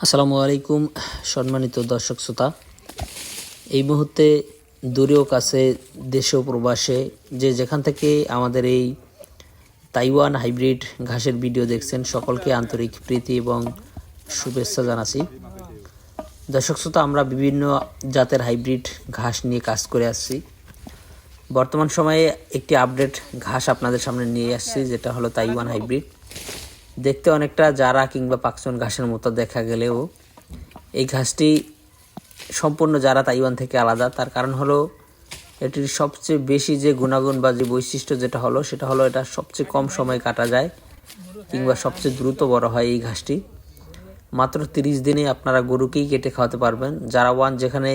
আসসালামু আলাইকুম সম্মানিত দর্শক শ্রোতা। এই মুহূর্তে দূরেও কাছে দেশে ও প্রবাসে যে যেখান থেকে আমাদের এই তাইওয়ান হাইব্রিড ঘাসের ভিডিও দেখছেন সকলকে আন্তরিক প্রীতি এবং শুভেচ্ছা জানাচ্ছি। দর্শক শ্রোতা, আমরা বিভিন্ন জাতের হাইব্রিড ঘাস নিয়ে কাজ করে আসছি। বর্তমান সময়ে একটি আপডেট ঘাস আপনাদের সামনে নিয়ে আসছি, যেটা হলো তাইওয়ান হাইব্রিড। দেখতে অনেকটা জারা কিংবা পাকচন ঘাসের মতো দেখা গেলেও এই ঘাসটি সম্পূর্ণ জারা তাইওয়ান থেকে আলাদা। তার কারণ হলো এটির সবচেয়ে বেশি যে গুণাগুণ বা যে বৈশিষ্ট্য সেটা হলো এটা সবচেয়ে কম সময় কাটা যায় কিংবা সবচেয়ে দ্রুত বড় হয়। এই ঘাসটি মাত্র 30 দিনে আপনারা গরুকেই কেটে খাওয়াতে পারবেন। জারা ওয়ান যেখানে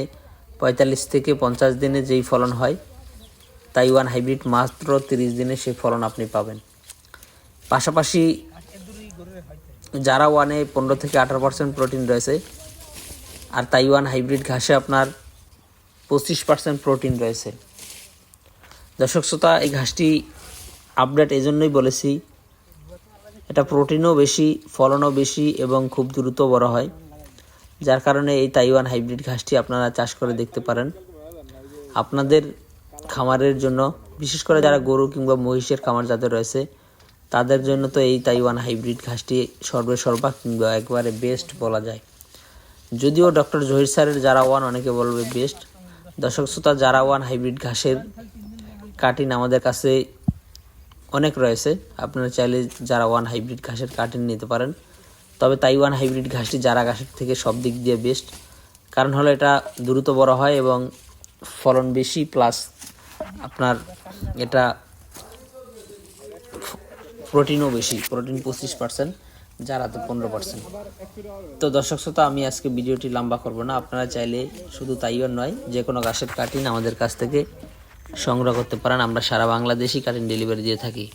45 থেকে 50 দিনে যেই ফলন হয়, তাইওয়ান হাইব্রিড মাত্র 30 দিনে সেই ফলন আপনি পাবেন। পাশাপাশি জারা ওয়ানে 15 থেকে 18% প্রোটিন রয়েছে, আর তাইওয়ান হাইব্রিড ঘাসে আপনার 25% প্রোটিন রয়েছে। দর্শক শ্রোতা, এই ঘাসটি আপডেট এজন্যই বলেছি, এটা প্রোটিনও বেশি, ফলনও বেশি এবং খুব দ্রুত বড় হয়, যার কারণে এই তাইওয়ান হাইব্রিড ঘাসটি আপনারা চাষ করে দেখতে পারেন আপনাদের খামারের জন্য। বিশেষ করে যারা গরু কিংবা মহিষের খামার যাদের রয়েছে তাদের জন্য তো এই তাইওয়ান হাইব্রিড ঘাসটি সর্বেসর্বা কিংবা একবারে বেস্ট বলা যায়। যদিও ডক্টর জহির স্যারের জারা ওয়ান অনেকে বলবে বেস্ট। দর্শক শ্রোতা, জারা ওয়ান হাইব্রিড ঘাসের কাটিং আমাদের কাছে অনেক রয়েছে, আপনারা চাইলে জারা ওয়ান হাইব্রিড ঘাসের কাটিং নিতে পারেন। তবে তাইওয়ান হাইব্রিড ঘাসটি জারা ঘাসের থেকে সব দিক দিয়ে বেস্ট। কারণ হলো এটা দ্রুত বড় হয় এবং ফলন বেশি, প্লাস আপনার এটা প্রোটিনও বেশি, প্রোটিন 25%, জারাতে 15%। তো দর্শক শ্রোতা, আমি আজকে ভিডিওটি লম্বা করব না। আপনারা চাইলে শুধু তাইওয়ান নয়, যে কোনো ঘাসের কাটিং আমাদের কাছ থেকে সংগ্রহ করতে পারেন। আমরা সারা বাংলাদেশই কাটিং ডেলিভারি দিয়ে থাকি।